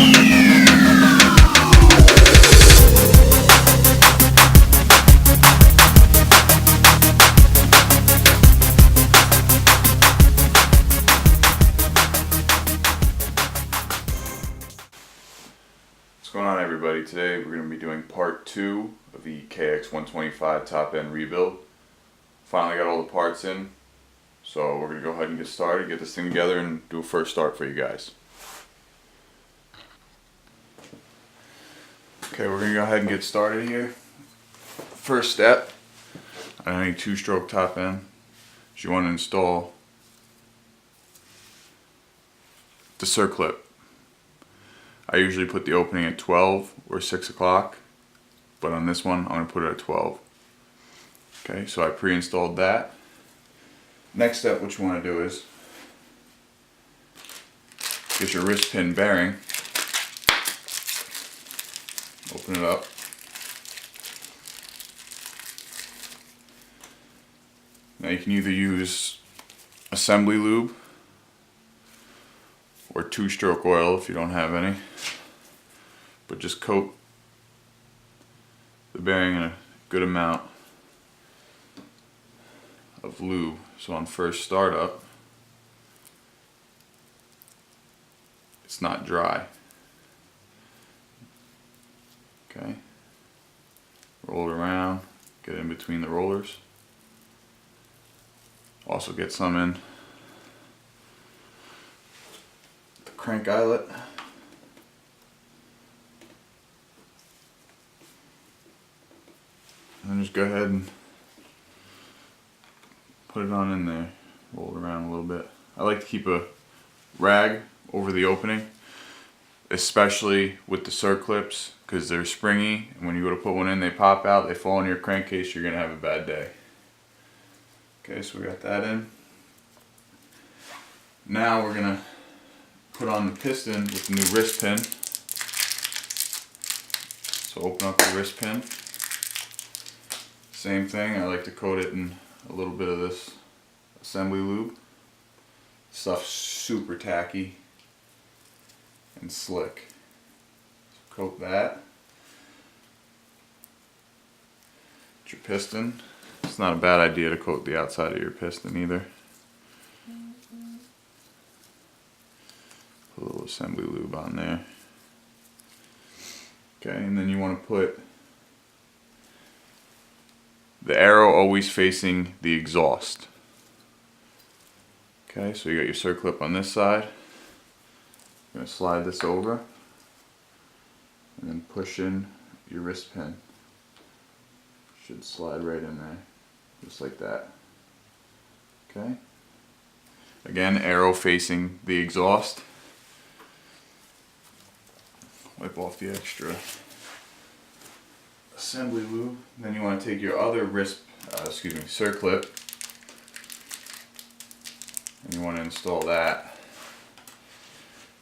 What's going on, everybody? Today we're going to be doing part 2 of the Kx125 top end rebuild. Finally got all the parts in, so we're going to go ahead and get started, get this thing together and do a first start for you guys. Okay, we're going to go ahead and get started here. First step, I need 2-stroke top end. So you want to install the Circlip. I usually put the opening at 12 or 6 o'clock, but on this one I'm going to put it at 12. Okay, so I pre-installed that. Next step, what you want to do is get your wrist pin bearing, open it up, now you can either use assembly lube or 2-stroke oil if you don't have any, but just coat the bearing in a good amount of lube so on first startup it's not dry. Okay, roll it around, get it in between the rollers, also get some in crank eyelet. And then just go ahead and put it on in there, roll it around a little bit. I like to keep a rag over the opening, especially with the Circlips, because they're springy and when you go to put one in they pop out, they fall in your crankcase, you're going to have a bad day. Okay, so we got that in. Now we're going to put on the piston with the new wrist pin. So open up the wrist pin. Same thing, I like to coat it in a little bit of this assembly lube. Stuff's super tacky and slick. So coat that. Get your piston. It's not a bad idea to coat the outside of your piston either. Put a little assembly lube on there. Okay, and then you want to put the arrow always facing the exhaust. Okay, so you got your Circlip on this side. You're going to slide this over and then push in your wrist pin. Should slide right in there, just like that. Okay. Again, arrow facing the exhaust. Wipe off the extra assembly lube. Then you want to take your other Circlip, and you want to install that.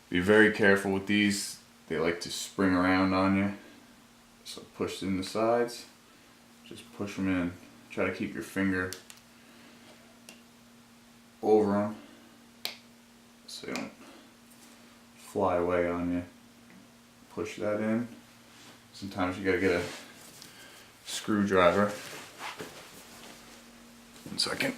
Be very careful with these. They like to spring around on you. So push in the sides. Just push them in. Try to keep your finger over them so they don't fly away on you. Push that in. Sometimes you gotta get a screwdriver. 1 second.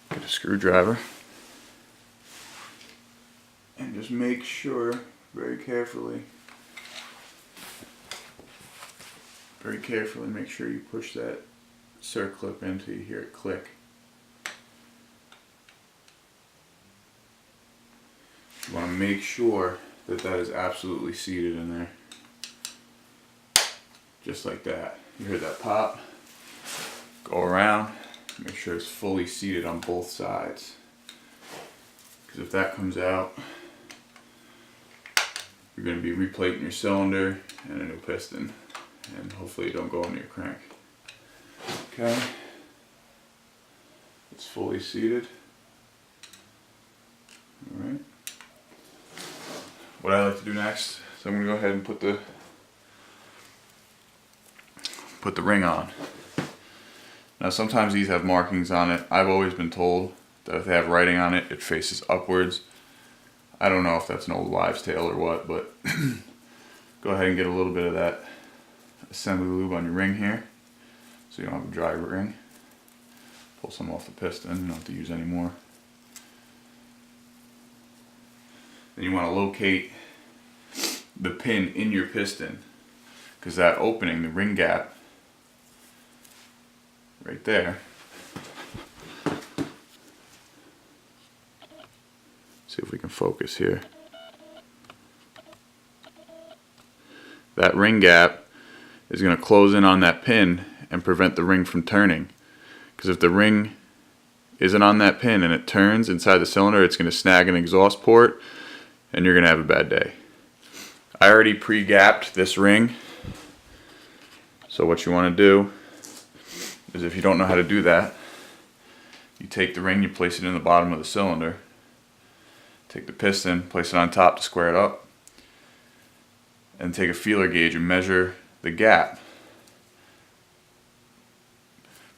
Get a screwdriver. And just make sure, very carefully make sure you push that Circlip in until you hear it click. You want to make sure that that is absolutely seated in there. Just like that. You heard that pop? Go around, make sure it's fully seated on both sides. Because if that comes out, you're going to be replating your cylinder and a new piston. And hopefully you don't go into your crank. Okay. It's fully seated. Alright. What I like to do next is I'm going to go ahead and put the ring on. Now sometimes these have markings on it. I've always been told that if they have writing on it, it faces upwards. I don't know if that's an old wives' tale or what, but go ahead and get a little bit of that assembly lube on your ring here, so you don't have a dry ring. Pull some off the piston, you don't have to use any more. Then you want to locate the pin in your piston, because that opening, the ring gap, right there, see if we can focus here. That ring gap is going to close in on that pin and prevent the ring from turning. Because if the ring isn't on that pin and it turns inside the cylinder, it's going to snag an exhaust port and you're going to have a bad day. I already pre-gapped this ring. So what you want to do is, if you don't know how to do that, you take the ring, you place it in the bottom of the cylinder. Take the piston, place it on top to square it up, and take a feeler gauge and measure the gap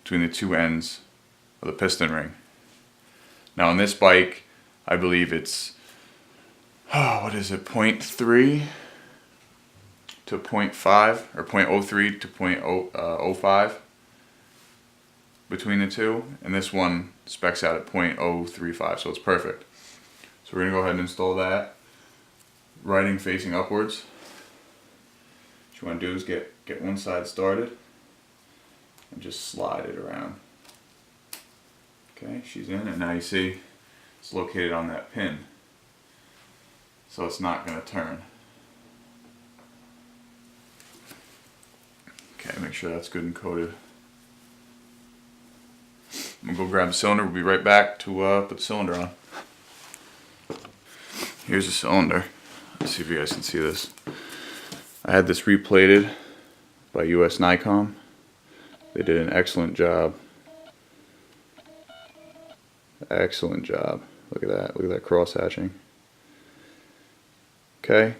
between the two ends of the piston ring. Now on this bike, I believe it's, what is it, 0.3 to 0.5, or 0.03 to 0.05 between the two, and this one specs out at 0.035, so it's perfect. So we're going to go ahead and install that, writing facing upwards. What you want to do is get one side started and just slide it around. Okay, she's in, and now you see it's located on that pin, so it's not going to turn. Okay, make sure that's good and coated. I'm going to go grab the cylinder. We'll be right back to put the cylinder on. Here's the cylinder. Let's see if you guys can see this. I had this replated by US Nikon. They did an excellent job. Excellent job. Look at that. Look at that cross hatching. Okay.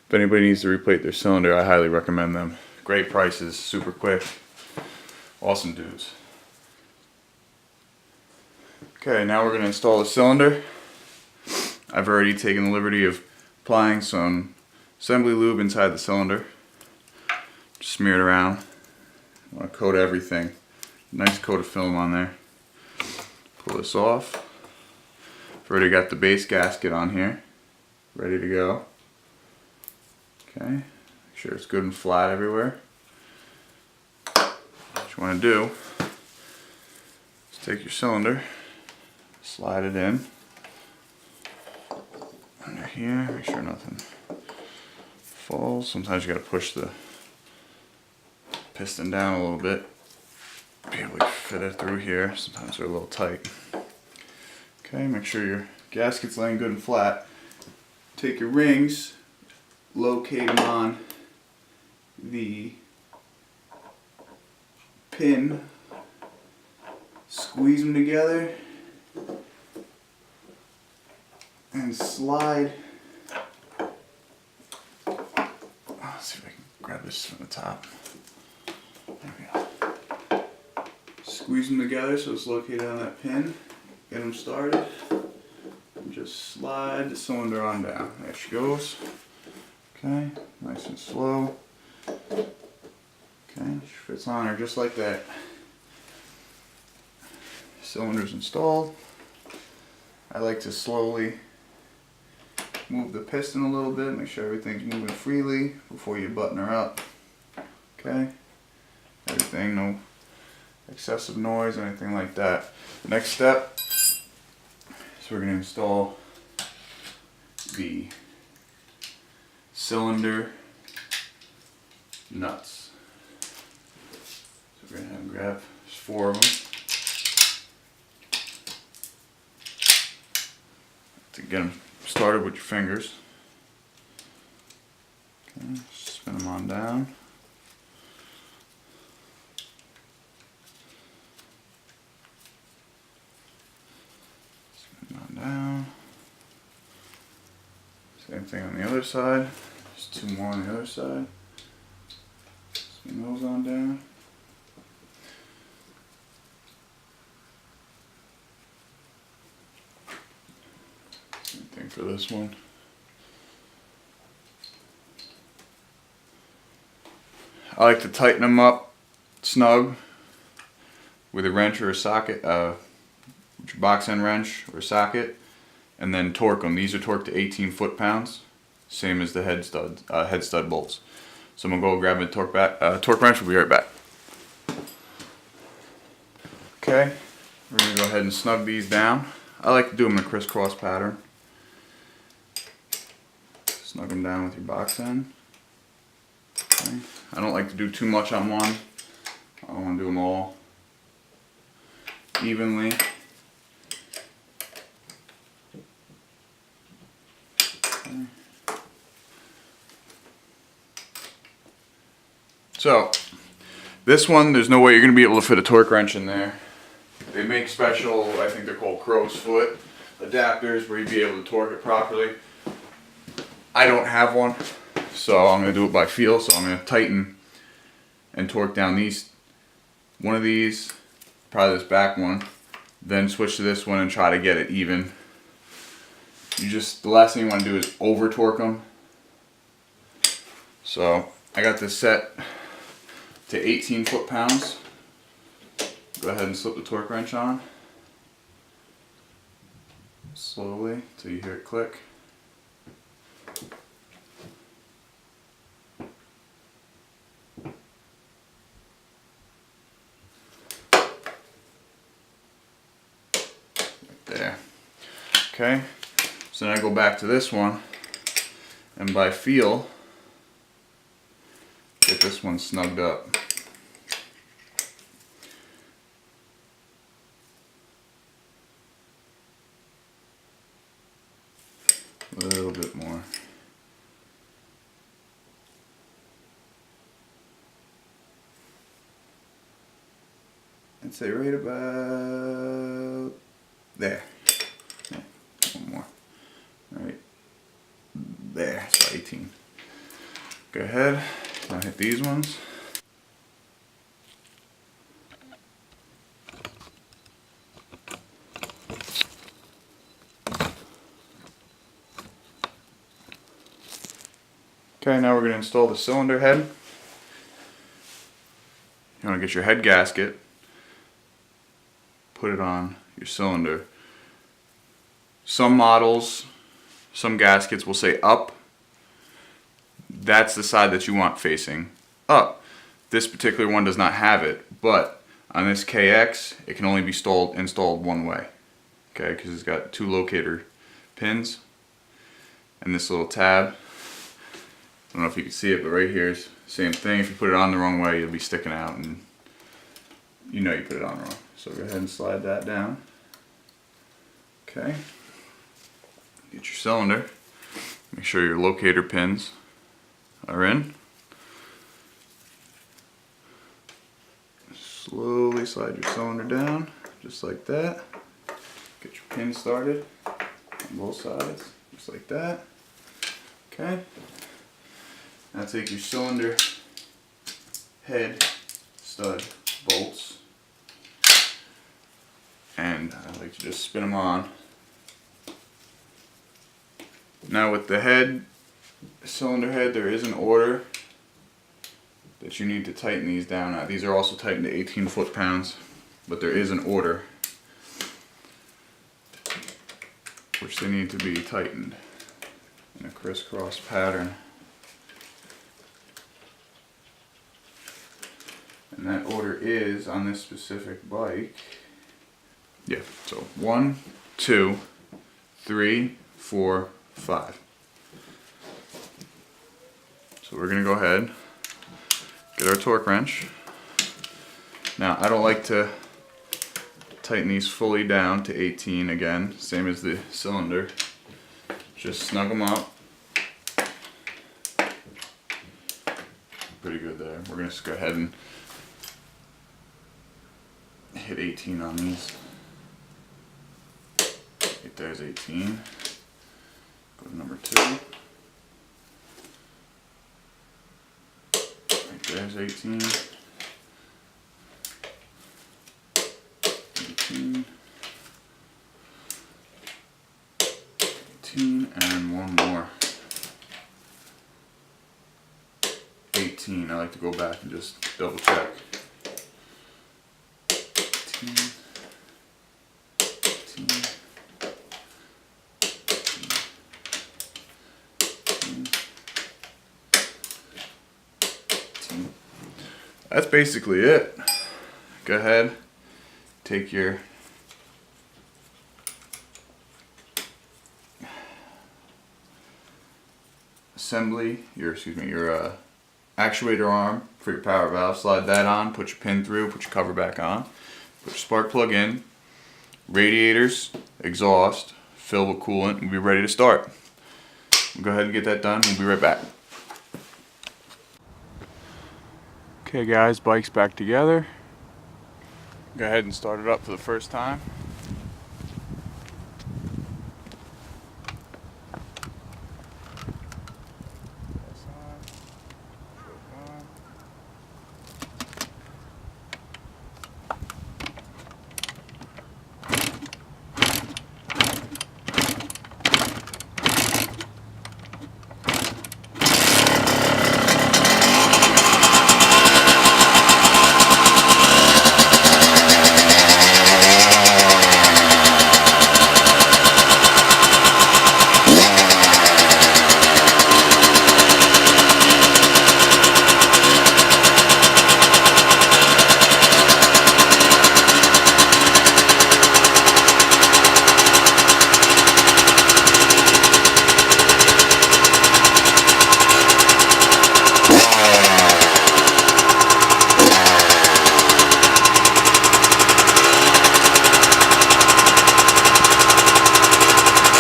If anybody needs to replate their cylinder, I highly recommend them. Great prices, super quick. Awesome dudes. Okay, now we're going to install the cylinder. I've already taken the liberty of applying some assembly lube inside the cylinder. Just smear it around. I want to coat everything. Nice coat of film on there. Pull this off. I've already got the base gasket on here, ready to go. Okay, make sure it's good and flat everywhere. What you want to do is take your cylinder, slide it in under here, make sure nothing falls. Sometimes you got to push the piston down a little bit, be able to fit it through here. Sometimes they're a little tight. Okay, make sure your gasket's laying good and flat. Take your rings, locate them on the pin, squeeze them together, and slide. Let's see if I can grab this from the top. There we go. Squeeze them together so it's located on that pin. Get them started. And just slide the cylinder on down. There she goes. Okay, nice and slow. Okay, she fits on her just like that. Cylinder's installed. I like to slowly move the piston a little bit, make sure everything's moving freely before you button her up. Okay, everything, no excessive noise, anything like that. The next step is we're going to install the cylinder nuts. So we're going to have them grab, there's 4 of them. To get them started with your fingers. Okay, spin them on down. Spin them on down. Same thing on the other side. There's 2 more on the other side. Spin those on down. Looking for this one. I like to tighten them up snug with a wrench or a socket, box end wrench or socket, and then torque them. These are torqued to 18 foot-pounds, same as the head stud bolts. So I'm gonna go grab a torque wrench. We'll be right back. Okay, we're gonna go ahead and snug these down. I like to do them in a crisscross pattern. Snug them down with your box end. Okay. I don't like to do too much on one. I want to do them all evenly. Okay. So, this one, there's no way you're going to be able to fit a torque wrench in there. They make special, I think they're called crow's foot adapters, where you'd be able to torque it properly. I don't have one, so I'm going to do it by feel. So I'm going to tighten and torque down one of these, probably this back one, then switch to this one and try to get it even. The last thing you want to do is over torque them. So I got this set to 18 foot-pounds. Go ahead and slip the torque wrench on slowly till you hear it click. There. Okay, so then I go back to this one and by feel get this one snugged up. A little bit more. I'd say right about there. Yeah, one more. Right there. It's 18. Go ahead. Now hit these ones. Okay, now we're going to install the cylinder head. You want to get your head gasket, put it on your cylinder. Some models, some gaskets will say up. That's the side that you want facing up. This particular one does not have it, but on this KX, it can only be installed one way. Okay, because it's got two locator pins and this little tab. I don't know if you can see it, but right here is the same thing. If you put it on the wrong way, it'll be sticking out and you know you put it on wrong. So go ahead and slide that down. Okay. Get your cylinder. Make sure your locator pins are in. Slowly slide your cylinder down, just like that. Get your pin started on both sides, just like that. Okay. Now take your cylinder head stud bolts, and I like to just spin them on. Now with the cylinder head, there is an order that you need to tighten these down at. These are also tightened to 18 foot-pounds, but there is an order which they need to be tightened in a crisscross pattern. And that order is on this specific bike. Yeah, so 1, 2, 3, 4, 5. So we're gonna go ahead, get our torque wrench. Now I don't like to tighten these fully down to 18 again, same as the cylinder. Just snug them up. Pretty good there. We're gonna just go ahead and hit 18 on these. Right there's 18. Go to number 2. Right there's 18. 18. 18. 17 and one more. 18. I like to go back and just double check. 18, 18, 18, 18. That's basically it. Go ahead, take your assembly, your actuator arm for your power valve, slide that on, put your pin through, put your cover back on, put your spark plug in, radiators, exhaust, fill with coolant, and be ready to start. We'll go ahead and get that done, we'll be right back. Okay guys, bike's back together. Go ahead and start it up for the first time.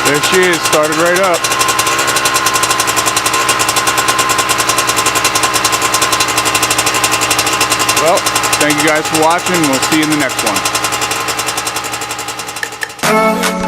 There she is, started right up. Well, thank you guys for watching. We'll see you in the next one.